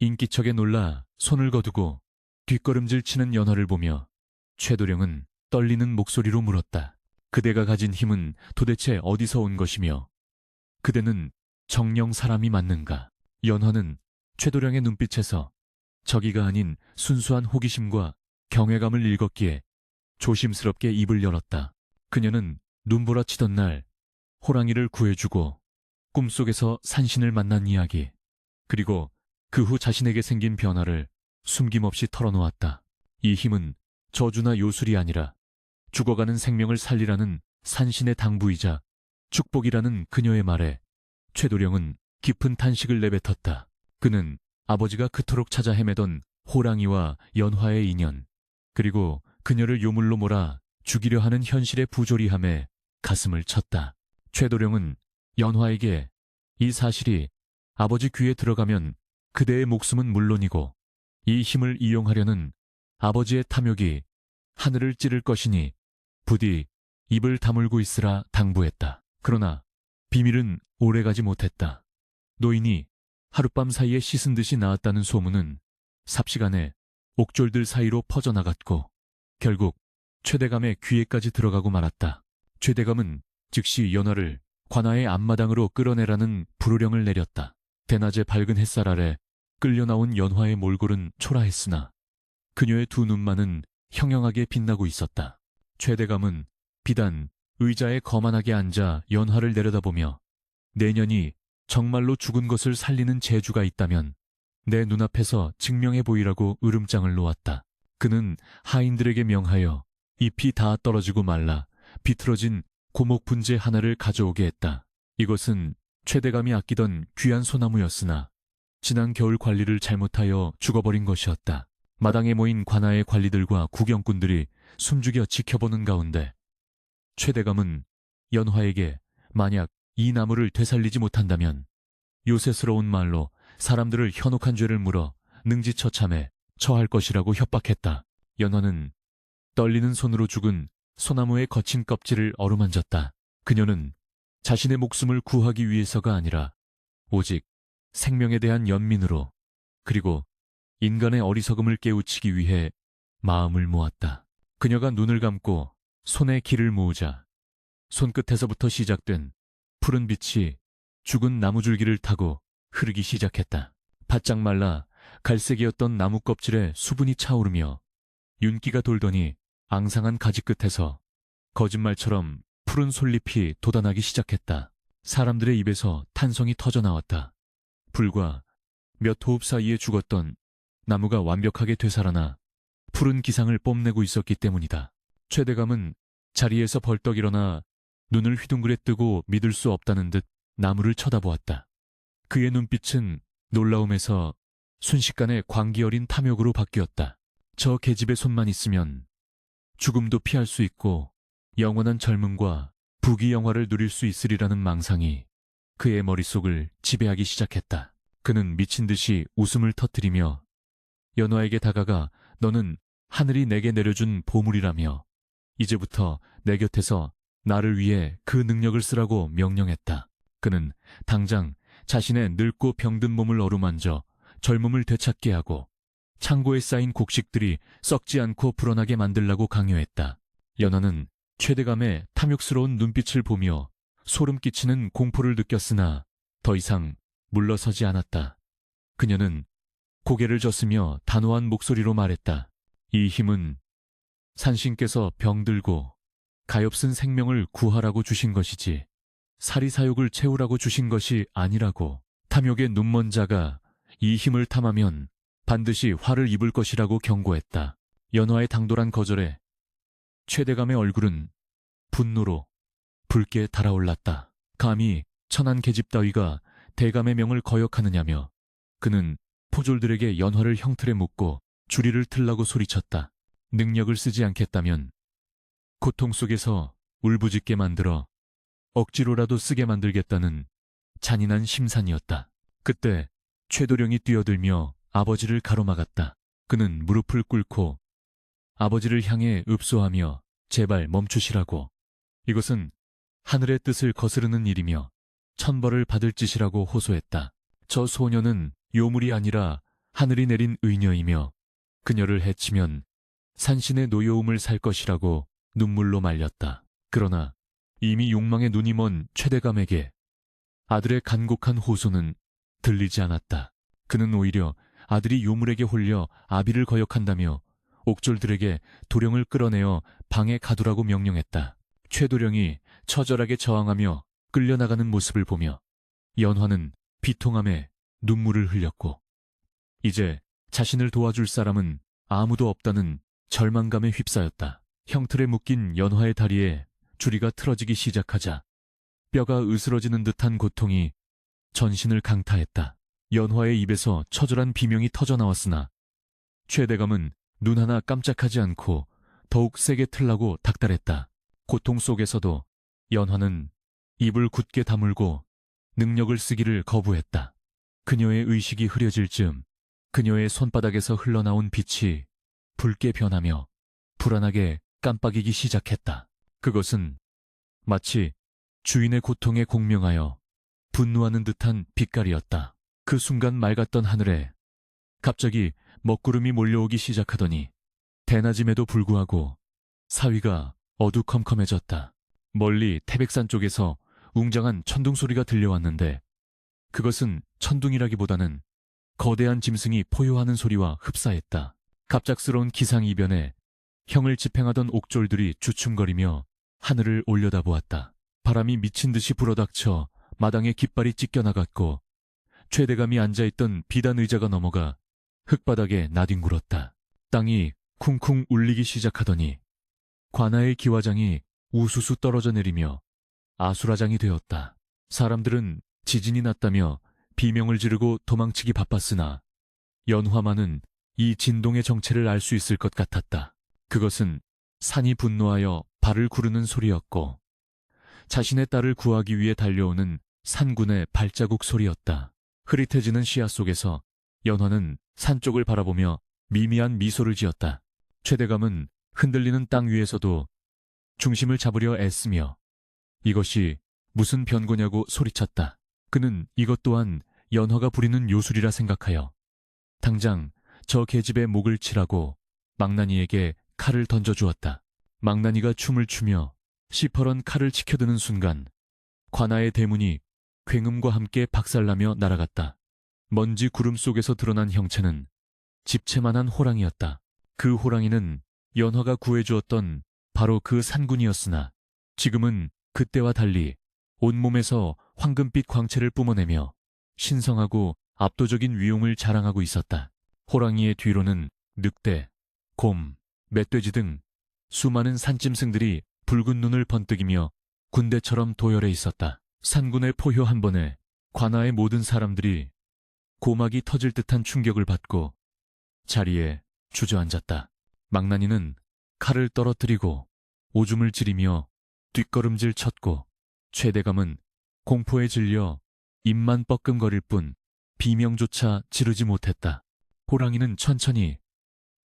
인기척에 놀라 손을 거두고 뒷걸음질 치는 연화를 보며 최도령은 떨리는 목소리로 물었다. 그대가 가진 힘은 도대체 어디서 온 것이며 그대는 정령 사람이 맞는가? 연화는 최도령의 눈빛에서 저기가 아닌 순수한 호기심과 경외감을 읽었기에 조심스럽게 입을 열었다. 그녀는 눈보라치던 날 호랑이를 구해주고 꿈속에서 산신을 만난 이야기, 그리고 그 후 자신에게 생긴 변화를 숨김없이 털어놓았다. 이 힘은 저주나 요술이 아니라 죽어가는 생명을 살리라는 산신의 당부이자 축복이라는 그녀의 말에 최도령은 깊은 탄식을 내뱉었다. 그는 아버지가 그토록 찾아 헤매던 호랑이와 연화의 인연, 그리고 그녀를 요물로 몰아 죽이려 하는 현실의 부조리함에 가슴을 쳤다. 최도령은 연화에게 이 사실이 아버지 귀에 들어가면 그대의 목숨은 물론이고 이 힘을 이용하려는 아버지의 탐욕이 하늘을 찌를 것이니 부디 입을 다물고 있으라 당부했다. 그러나 비밀은 오래가지 못했다. 노인이 하룻밤 사이에 씻은 듯이 나았다는 소문은 삽시간에 옥졸들 사이로 퍼져나갔고 결국 최대감의 귀에까지 들어가고 말았다. 최대감은 즉시 연화를 관아의 앞마당으로 끌어내라는 불호령을 내렸다. 대낮의 밝은 햇살 아래 끌려나온 연화의 몰골은 초라했으나 그녀의 두 눈만은 형형하게 빛나고 있었다. 최대감은 비단 의자에 거만하게 앉아 연화를 내려다보며 내년이 정말로 죽은 것을 살리는 재주가 있다면 내 눈앞에서 증명해 보이라고 으름장을 놓았다. 그는 하인들에게 명하여 잎이 다 떨어지고 말라 비틀어진 고목 분재 하나를 가져오게 했다. 이것은 최대감이 아끼던 귀한 소나무였으나 지난 겨울 관리를 잘못하여 죽어버린 것이었다. 마당에 모인 관아의 관리들과 구경꾼들이 숨죽여 지켜보는 가운데 최대감은 연화에게 만약 이 나무를 되살리지 못한다면 요새스러운 말로 사람들을 현혹한 죄를 물어 능지처참해 처할 것이라고 협박했다. 연화는 떨리는 손으로 죽은 소나무의 거친 껍질을 어루만졌다. 그녀는 자신의 목숨을 구하기 위해서가 아니라 오직 생명에 대한 연민으로, 그리고 인간의 어리석음을 깨우치기 위해 마음을 모았다. 그녀가 눈을 감고 손에 기를 모으자 손끝에서부터 시작된 푸른 빛이 죽은 나무줄기를 타고 흐르기 시작했다. 바짝 말라 갈색이었던 나무 껍질에 수분이 차오르며 윤기가 돌더니 앙상한 가지 끝에서 거짓말처럼 푸른 솔잎이 돋아나기 시작했다. 사람들의 입에서 탄성이 터져나왔다. 불과 몇 호흡 사이에 죽었던 나무가 완벽하게 되살아나 푸른 기상을 뽐내고 있었기 때문이다. 최대감은 자리에서 벌떡 일어나 눈을 휘둥그레 뜨고 믿을 수 없다는 듯 나무를 쳐다보았다. 그의 눈빛은 놀라움에서 순식간에 광기 어린 탐욕으로 바뀌었다. 저 계집의 손만 있으면 죽음도 피할 수 있고 영원한 젊음과 부귀영화를 누릴 수 있으리라는 망상이 그의 머릿속을 지배하기 시작했다. 그는 미친 듯이 웃음을 터뜨리며 연화에게 다가가 너는 하늘이 내게 내려준 보물이라며 이제부터 내 곁에서 나를 위해 그 능력을 쓰라고 명령했다. 그는 당장 자신의 늙고 병든 몸을 어루만져 젊음을 되찾게 하고 창고에 쌓인 곡식들이 썩지 않고 불어나게 만들라고 강요했다. 연화는 최대감의 탐욕스러운 눈빛을 보며 소름 끼치는 공포를 느꼈으나 더 이상 물러서지 않았다. 그녀는 고개를 젓으며 단호한 목소리로 말했다. 이 힘은 산신께서 병들고 가엾은 생명을 구하라고 주신 것이지 사리사욕을 채우라고 주신 것이 아니라고. 탐욕의 눈먼 자가 이 힘을 탐하면 반드시 화를 입을 것이라고 경고했다. 연화의 당돌한 거절에 최대감의 얼굴은 분노로 붉게 달아올랐다. 감히 천한 계집 따위가 대감의 명을 거역하느냐며 그는 포졸들에게 연화를 형틀에 묶고 주리를 틀라고 소리쳤다. 능력을 쓰지 않겠다면 고통 속에서 울부짖게 만들어 억지로라도 쓰게 만들겠다는 잔인한 심산이었다. 그때 최도령이 뛰어들며 아버지를 가로막았다. 그는 무릎을 꿇고 아버지를 향해 읍소하며 제발 멈추시라고. 이것은 하늘의 뜻을 거스르는 일이며 천벌을 받을 짓이라고 호소했다. 저 소녀는 요물이 아니라 하늘이 내린 의녀이며 그녀를 해치면 산신의 노여움을 살 것이라고 눈물로 말렸다. 그러나 이미 욕망에 눈이 먼 최대감에게 아들의 간곡한 호소는 들리지 않았다. 그는 오히려 아들이 요물에게 홀려 아비를 거역한다며 옥졸들에게 도령을 끌어내어 방에 가두라고 명령했다. 최도령이 처절하게 저항하며 끌려나가는 모습을 보며 연화는 비통함에 눈물을 흘렸고 이제 자신을 도와줄 사람은 아무도 없다는 절망감에 휩싸였다. 형틀에 묶인 연화의 다리에 줄이가 틀어지기 시작하자 뼈가 으스러지는 듯한 고통이 전신을 강타했다. 연화의 입에서 처절한 비명이 터져나왔으나 최대감은 눈 하나 깜짝하지 않고 더욱 세게 틀라고 닥달했다. 고통 속에서도 연화는 입을 굳게 다물고 능력을 쓰기를 거부했다. 그녀의 의식이 흐려질 즈음 그녀의 손바닥에서 흘러나온 빛이 붉게 변하며 불안하게 깜빡이기 시작했다. 그것은 마치 주인의 고통에 공명하여 분노하는 듯한 빛깔이었다. 그 순간 맑았던 하늘에 갑자기 먹구름이 몰려오기 시작하더니 대낮임에도 불구하고 사위가 어두컴컴해졌다. 멀리 태백산 쪽에서 웅장한 천둥 소리가 들려왔는데 그것은 천둥이라기보다는 거대한 짐승이 포효하는 소리와 흡사했다. 갑작스러운 기상이변에 형을 집행하던 옥졸들이 주춤거리며 하늘을 올려다보았다. 바람이 미친 듯이 불어닥쳐 마당에 깃발이 찢겨나갔고 최대감이 앉아있던 비단 의자가 넘어가 흙바닥에 나뒹굴었다. 땅이 쿵쿵 울리기 시작하더니 관아의 기와장이 우수수 떨어져 내리며 아수라장이 되었다. 사람들은 지진이 났다며 비명을 지르고 도망치기 바빴으나 연화만은 이 진동의 정체를 알 수 있을 것 같았다. 그것은 산이 분노하여 발을 구르는 소리였고 자신의 딸을 구하기 위해 달려오는 산군의 발자국 소리였다. 흐릿해지는 시야 속에서 연화는 산 쪽을 바라보며 미미한 미소를 지었다. 최대감은 흔들리는 땅 위에서도 중심을 잡으려 애쓰며 이것이 무슨 변고냐고 소리쳤다. 그는 이것 또한 연화가 부리는 요술이라 생각하여 당장 저 계집의 목을 치라고 망나니에게 칼을 던져주었다. 망나니가 춤을 추며 시퍼런 칼을 치켜드는 순간 관아의 대문이 굉음과 함께 박살나며 날아갔다. 먼지 구름 속에서 드러난 형체는 집채만한 호랑이였다. 그 호랑이는 연화가 구해주었던 바로 그 산군이었으나 지금은 그때와 달리 온몸에서 황금빛 광채를 뿜어내며 신성하고 압도적인 위용을 자랑하고 있었다. 호랑이의 뒤로는 늑대, 곰, 멧돼지 등 수많은 산짐승들이 붉은 눈을 번뜩이며 군대처럼 도열해 있었다. 산군의 포효 한 번에 관아의 모든 사람들이 고막이 터질 듯한 충격을 받고 자리에 주저앉았다. 망나니는 칼을 떨어뜨리고 오줌을 지리며 뒷걸음질 쳤고 최대감은 공포에 질려 입만 뻐끔거릴 뿐 비명조차 지르지 못했다. 호랑이는 천천히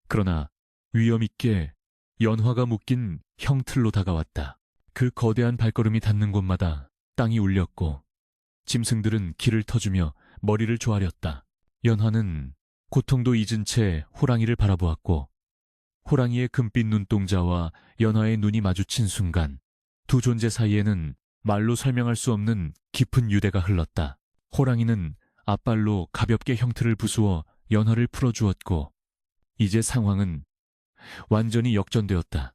그러나 위엄있게 연화가 묶인 형틀로 다가왔다. 그 거대한 발걸음이 닿는 곳마다 땅이 울렸고 짐승들은 기를 터주며 머리를 조아렸다. 연화는 고통도 잊은 채 호랑이를 바라보았고 호랑이의 금빛 눈동자와 연화의 눈이 마주친 순간 두 존재 사이에는 말로 설명할 수 없는 깊은 유대가 흘렀다. 호랑이는 앞발로 가볍게 형틀을 부수어 연화를 풀어주었고 이제 상황은 완전히 역전되었다.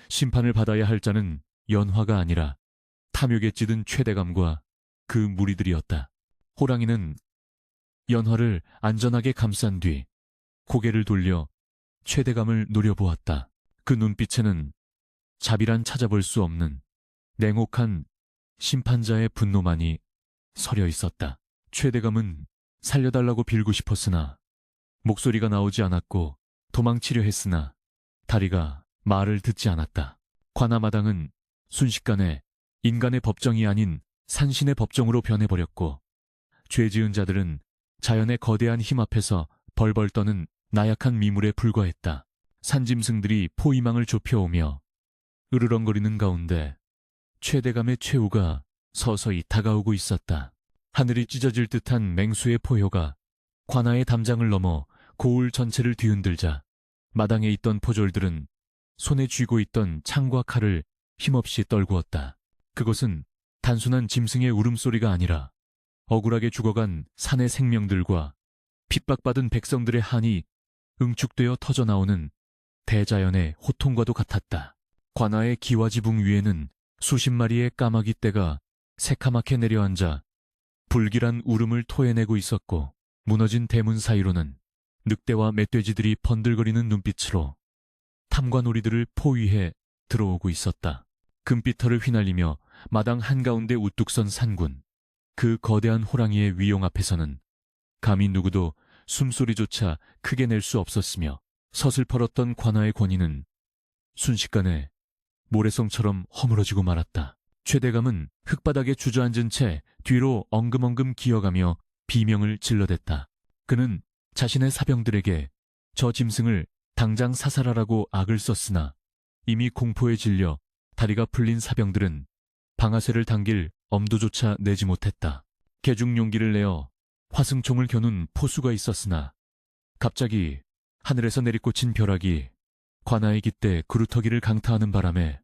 심판을 받아야 할 자는 연화가 아니라 탐욕에 찌든 최대감과 그 무리들이었다. 호랑이는 연화를 안전하게 감싼 뒤 고개를 돌려 최대감을 노려보았다. 그 눈빛에는 자비란 찾아볼 수 없는 냉혹한 심판자의 분노만이 서려 있었다. 최대감은 살려달라고 빌고 싶었으나 목소리가 나오지 않았고 도망치려 했으나 다리가 말을 듣지 않았다. 관아마당은 순식간에 인간의 법정이 아닌 산신의 법정으로 변해버렸고 죄 지은 자들은 자연의 거대한 힘 앞에서 벌벌 떠는 나약한 미물에 불과했다. 산짐승들이 포위망을 좁혀오며 으르렁거리는 가운데 최대감의 최후가 서서히 다가오고 있었다. 하늘이 찢어질 듯한 맹수의 포효가 관아의 담장을 넘어 고을 전체를 뒤흔들자 마당에 있던 포졸들은 손에 쥐고 있던 창과 칼을 힘없이 떨구었다. 그것은 단순한 짐승의 울음소리가 아니라 억울하게 죽어간 산의 생명들과 핍박받은 백성들의 한이 응축되어 터져나오는 대자연의 호통과도 같았다. 관아의 기와지붕 위에는 수십 마리의 까마귀 떼가 새카맣게 내려앉아 불길한 울음을 토해내고 있었고, 무너진 대문 사이로는 늑대와 멧돼지들이 번들거리는 눈빛으로 탐관오리들을 포위해 들어오고 있었다. 금빛털을 휘날리며 마당 한가운데 우뚝 선 산군, 그 거대한 호랑이의 위용 앞에서는 감히 누구도 숨소리조차 크게 낼 수 없었으며, 서슬퍼렀던 관아의 권위는 순식간에 모래성처럼 허물어지고 말았다. 최대감은 흙바닥에 주저앉은 채 뒤로 엉금엉금 기어가며 비명을 질러댔다. 그는 자신의 사병들에게 저 짐승을 당장 사살하라고 악을 썼으나 이미 공포에 질려 다리가 풀린 사병들은 방아쇠를 당길 엄두조차 내지 못했다. 개중 용기를 내어 화승총을 겨눈 포수가 있었으나 갑자기 하늘에서 내리꽂힌 벼락이 관아의 깃대 그루터기를 강타하는 바람에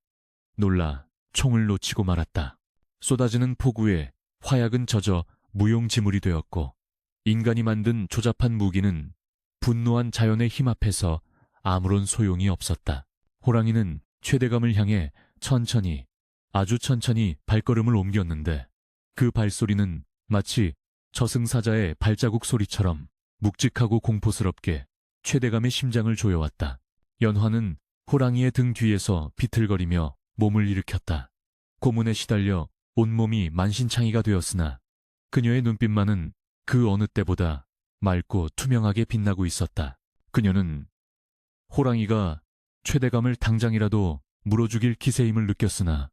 놀라 총을 놓치고 말았다. 쏟아지는 폭우에 화약은 젖어 무용지물이 되었고, 인간이 만든 조잡한 무기는 분노한 자연의 힘 앞에서 아무런 소용이 없었다. 호랑이는 최대감을 향해 천천히, 아주 천천히 발걸음을 옮겼는데, 그 발소리는 마치 저승사자의 발자국 소리처럼 묵직하고 공포스럽게 최대감의 심장을 조여왔다. 연화는 호랑이의 등 뒤에서 비틀거리며 몸을 일으켰다. 고문에 시달려 온몸이 만신창이가 되었으나 그녀의 눈빛만은 그 어느 때보다 맑고 투명하게 빛나고 있었다. 그녀는 호랑이가 최대감을 당장이라도 물어죽일 기세임을 느꼈으나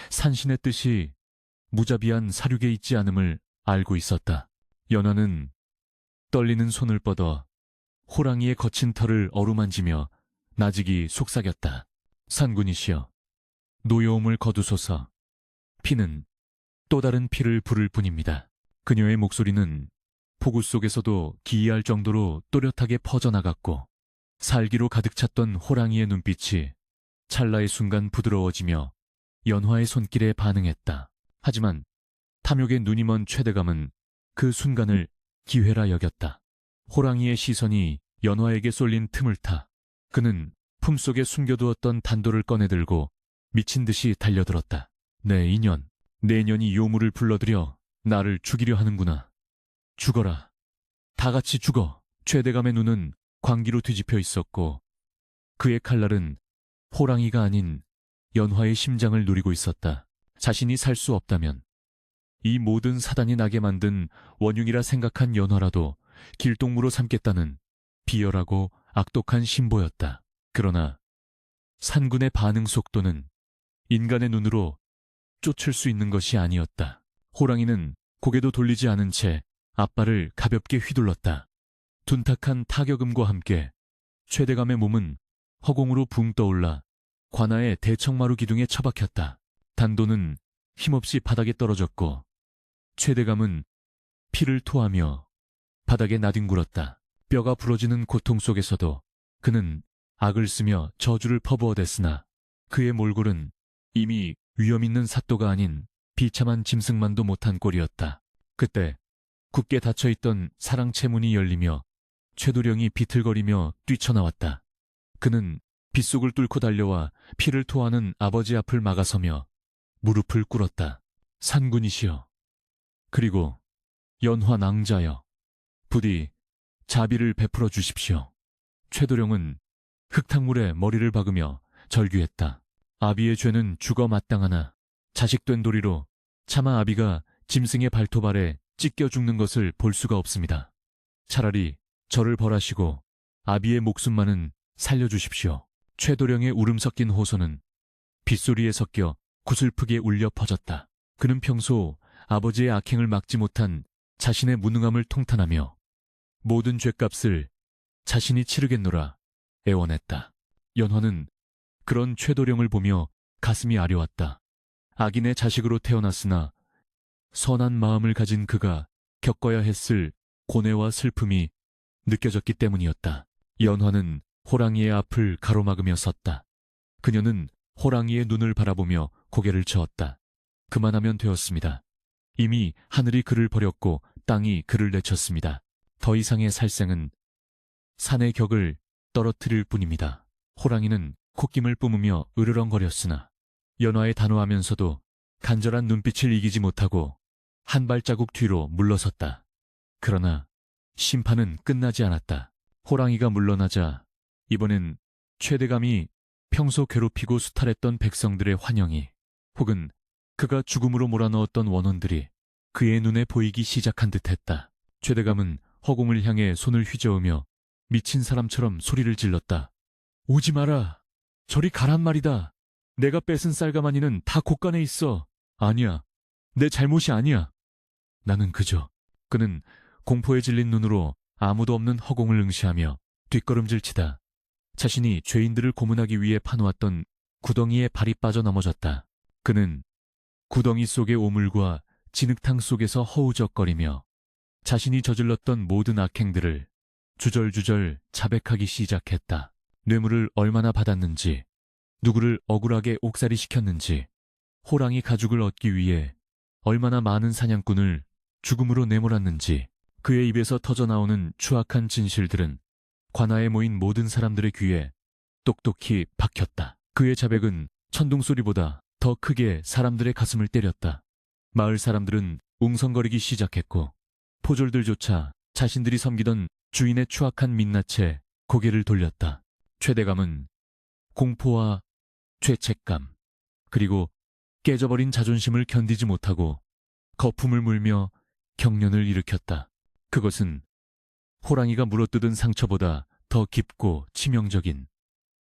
산신의 뜻이 무자비한 사륙에 있지 않음을 알고 있었다. 연화는 떨리는 손을 뻗어 호랑이의 거친 털을 어루만지며 나직이 속삭였다. 산군이시여, 노여움을 거두소서. 피는 또 다른 피를 부를 뿐입니다. 그녀의 목소리는 폭우 속에서도 기이할 정도로 또렷하게 퍼져나갔고, 살기로 가득 찼던 호랑이의 눈빛이 찰나의 순간 부드러워지며 연화의 손길에 반응했다. 하지만 탐욕에 눈이 먼 최대감은 그 순간을 기회라 여겼다. 호랑이의 시선이 연화에게 쏠린 틈을 타 그는 품속에 숨겨두었던 단도를 꺼내들고 미친 듯이 달려들었다. 내 인연, 내년이 요물을 불러들여 나를 죽이려 하는구나. 죽어라. 다 같이 죽어. 최대감의 눈은 광기로 뒤집혀 있었고 그의 칼날은 호랑이가 아닌 연화의 심장을 노리고 있었다. 자신이 살 수 없다면 이 모든 사단이 나게 만든 원흉이라 생각한 연화라도 길동무로 삼겠다는 비열하고 악독한 심보였다. 그러나 산군의 반응 속도는 인간의 눈으로 쫓을 수 있는 것이 아니었다. 호랑이는 고개도 돌리지 않은 채 앞발을 가볍게 휘둘렀다. 둔탁한 타격음과 함께 최대감의 몸은 허공으로 붕 떠올라 관아의 대청마루 기둥에 처박혔다. 단도는 힘없이 바닥에 떨어졌고 최대감은 피를 토하며 바닥에 나뒹굴었다. 뼈가 부러지는 고통 속에서도 그는 악을 쓰며 저주를 퍼부어댔으나 그의 몰골은 이미 위험 있는 사또가 아닌 비참한 짐승만도 못한 꼴이었다. 그때 굳게 닫혀있던 사랑채 문이 열리며 최도령이 비틀거리며 뛰쳐나왔다. 그는 빗속을 뚫고 달려와 피를 토하는 아버지 앞을 막아서며 무릎을 꿇었다. 산군이시여, 그리고 연화 낭자여, 부디 자비를 베풀어 주십시오. 최도령은 흙탕물에 머리를 박으며 절규했다. 아비의 죄는 죽어 마땅하나 자식된 도리로 차마 아비가 짐승의 발톱 아래 찢겨 죽는 것을 볼 수가 없습니다. 차라리 저를 벌하시고 아비의 목숨만은 살려주십시오. 최도령의 울음 섞인 호소는 빗소리에 섞여 구슬프게 울려 퍼졌다. 그는 평소 아버지의 악행을 막지 못한 자신의 무능함을 통탄하며 모든 죗값을 자신이 치르겠노라 애원했다. 연화는 그런 최도령을 보며 가슴이 아려왔다. 악인의 자식으로 태어났으나 선한 마음을 가진 그가 겪어야 했을 고뇌와 슬픔이 느껴졌기 때문이었다. 연화는 호랑이의 앞을 가로막으며 섰다. 그녀는 호랑이의 눈을 바라보며 고개를 저었다. 그만하면 되었습니다. 이미 하늘이 그를 버렸고 땅이 그를 내쳤습니다. 더 이상의 살생은 산의 격을 떨어뜨릴 뿐입니다. 호랑이는 콧김을 뿜으며 으르렁거렸으나 연화에 단호하면서도 간절한 눈빛을 이기지 못하고 한 발자국 뒤로 물러섰다. 그러나 심판은 끝나지 않았다. 호랑이가 물러나자 이번엔 최대감이 평소 괴롭히고 수탈했던 백성들의 환영이 혹은 그가 죽음으로 몰아넣었던 원혼들이 그의 눈에 보이기 시작한 듯했다. 최대감은 허공을 향해 손을 휘저으며 미친 사람처럼 소리를 질렀다. 오지 마라. 저리 가란 말이다. 내가 뺏은 쌀가마니는 다 곳간에 있어. 아니야. 내 잘못이 아니야. 나는 그저. 그는 공포에 질린 눈으로 아무도 없는 허공을 응시하며 뒷걸음질치다 자신이 죄인들을 고문하기 위해 파놓았던 구덩이에 발이 빠져 넘어졌다. 그는 구덩이 속의 오물과 진흙탕 속에서 허우적거리며 자신이 저질렀던 모든 악행들을 주절주절 자백하기 시작했다. 뇌물을 얼마나 받았는지, 누구를 억울하게 옥살이 시켰는지, 호랑이 가죽을 얻기 위해 얼마나 많은 사냥꾼을 죽음으로 내몰았는지, 그의 입에서 터져나오는 추악한 진실들은 관아에 모인 모든 사람들의 귀에 똑똑히 박혔다. 그의 자백은 천둥소리보다 더 크게 사람들의 가슴을 때렸다. 마을 사람들은 웅성거리기 시작했고 포졸들조차 자신들이 섬기던 주인의 추악한 민낯에 고개를 돌렸다. 최대감은 공포와 죄책감 그리고 깨져버린 자존심을 견디지 못하고 거품을 물며 경련을 일으켰다. 그것은 호랑이가 물어뜯은 상처보다 더 깊고 치명적인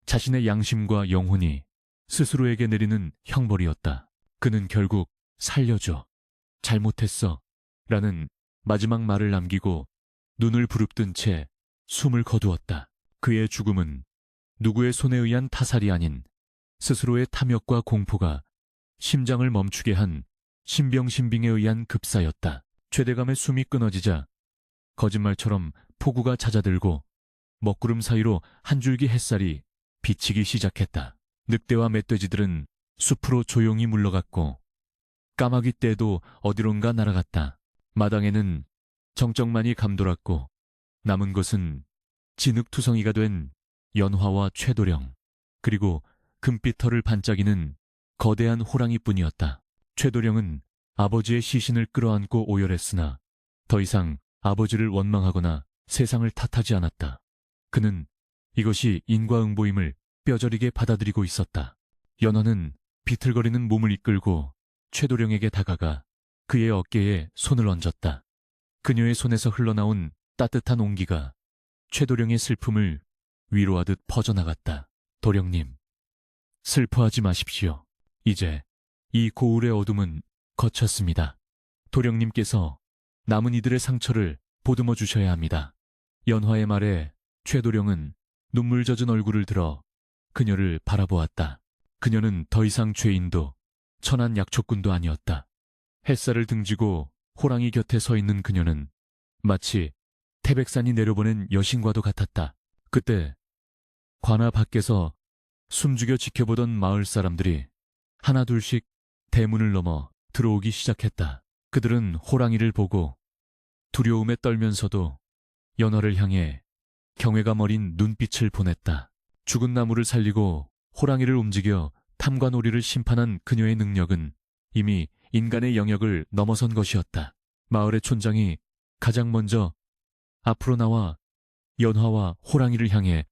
자신의 양심과 영혼이 스스로에게 내리는 형벌이었다. 그는 결국 살려줘. 잘못했어. 라는 마지막 말을 남기고 눈을 부릅뜬 채 숨을 거두었다. 그의 죽음은 누구의 손에 의한 타살이 아닌 스스로의 탐욕과 공포가 심장을 멈추게 한 신병신빙에 의한 급사였다. 최대감의 숨이 끊어지자 거짓말처럼 폭우가 잦아들고 먹구름 사이로 한 줄기 햇살이 비치기 시작했다. 늑대와 멧돼지들은 숲으로 조용히 물러갔고 까마귀 떼도 어디론가 날아갔다. 마당에는 정적만이 감돌았고 남은 것은 진흙투성이가 된 연화와 최도령 그리고 금빛 털을 반짝이는 거대한 호랑이뿐이었다. 최도령은 아버지의 시신을 끌어안고 오열했으나 더 이상 아버지를 원망하거나 세상을 탓하지 않았다. 그는 이것이 인과응보임을 뼈저리게 받아들이고 있었다. 연화는 비틀거리는 몸을 이끌고 최도령에게 다가가 그의 어깨에 손을 얹었다. 그녀의 손에서 흘러나온 따뜻한 온기가 최도령의 슬픔을 위로하듯 퍼져나갔다. 도령님, 슬퍼하지 마십시오. 이제 이 고울의 어둠은 거쳤습니다. 도령님께서 남은 이들의 상처를 보듬어 주셔야 합니다. 연화의 말에 최도령은 눈물 젖은 얼굴을 들어 그녀를 바라보았다. 그녀는 더 이상 죄인도 천한 약초꾼도 아니었다. 햇살을 등지고 호랑이 곁에 서 있는 그녀는 마치 태백산이 내려보낸 여신과도 같았다. 그때 관아 밖에서 숨죽여 지켜보던 마을 사람들이 하나둘씩 대문을 넘어 들어오기 시작했다. 그들은 호랑이를 보고 두려움에 떨면서도 연화를 향해 경외감 어린 눈빛을 보냈다. 죽은 나무를 살리고 호랑이를 움직여 탐관오리를 심판한 그녀의 능력은 이미 인간의 영역을 넘어선 것이었다. 마을의 촌장이 가장 먼저 앞으로 나와 연화와 호랑이를 향해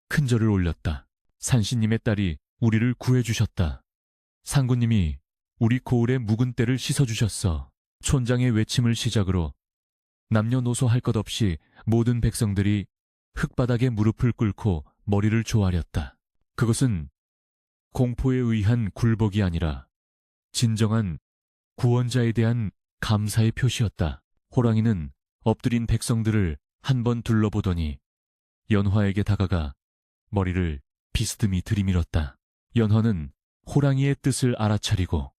큰 절을 올렸다. 산신님의 딸이 우리를 구해주셨다. 상구님이 우리 고을의 묵은 때를 씻어주셨어. 촌장의 외침을 시작으로 남녀노소 할 것 없이 모든 백성들이 흙바닥에 무릎을 꿇고 머리를 조아렸다. 그것은 공포에 의한 굴복이 아니라 진정한 구원자에 대한 감사의 표시였다. 호랑이는 엎드린 백성들을 한번 둘러보더니 연화에게 다가가 머리를 비스듬히 들이밀었다. 연화는 호랑이의 뜻을 알아차리고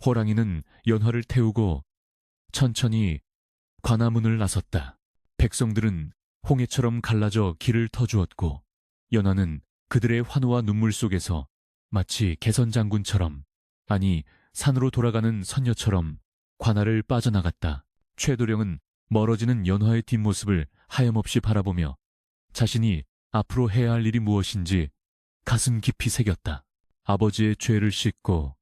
호랑이는 연화를 태우고 천천히 관아문을 나섰다. 백성들은 홍해처럼 갈라져 길을 터주었고 연화는 그들의 환호와 눈물 속에서 마치 개선장군처럼, 아니 산으로 돌아가는 선녀처럼 관아를 빠져나갔다. 최도령은 멀어지는 연화의 뒷모습을 하염없이 바라보며 자신이 앞으로 해야 할 일이 무엇인지 가슴 깊이 새겼다. 아버지의 죄를 씻고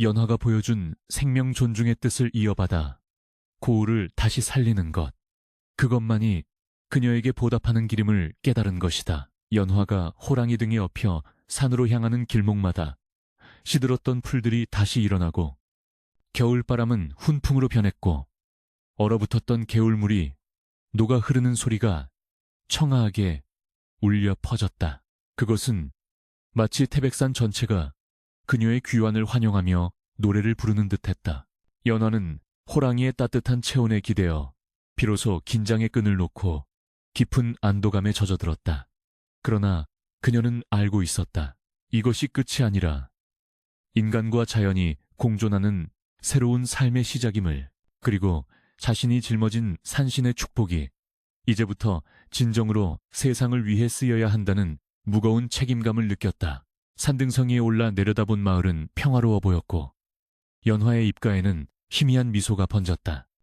연화가 보여준 생명 존중의 뜻을 이어받아 고우를 다시 살리는 것, 그것만이 그녀에게 보답하는 길임을 깨달은 것이다. 연화가 호랑이 등에 업혀 산으로 향하는 길목마다 시들었던 풀들이 다시 일어나고 겨울바람은 훈풍으로 변했고 얼어붙었던 개울물이 녹아 흐르는 소리가 청아하게 울려 퍼졌다. 그것은 마치 태백산 전체가 그녀의 귀환을 환영하며 노래를 부르는 듯했다. 연화는 호랑이의 따뜻한 체온에 기대어 비로소 긴장의 끈을 놓고 깊은 안도감에 젖어들었다. 그러나 그녀는 알고 있었다. 이것이 끝이 아니라 인간과 자연이 공존하는 새로운 삶의 시작임을, 그리고 자신이 짊어진 산신의 축복이 이제부터 진정으로 세상을 위해 쓰여야 한다는 무거운 책임감을 느꼈다. 산등성이에 올라 내려다본 마을은 평화로워 보였고 연화의 입가에는 희미한 미소가 번졌다.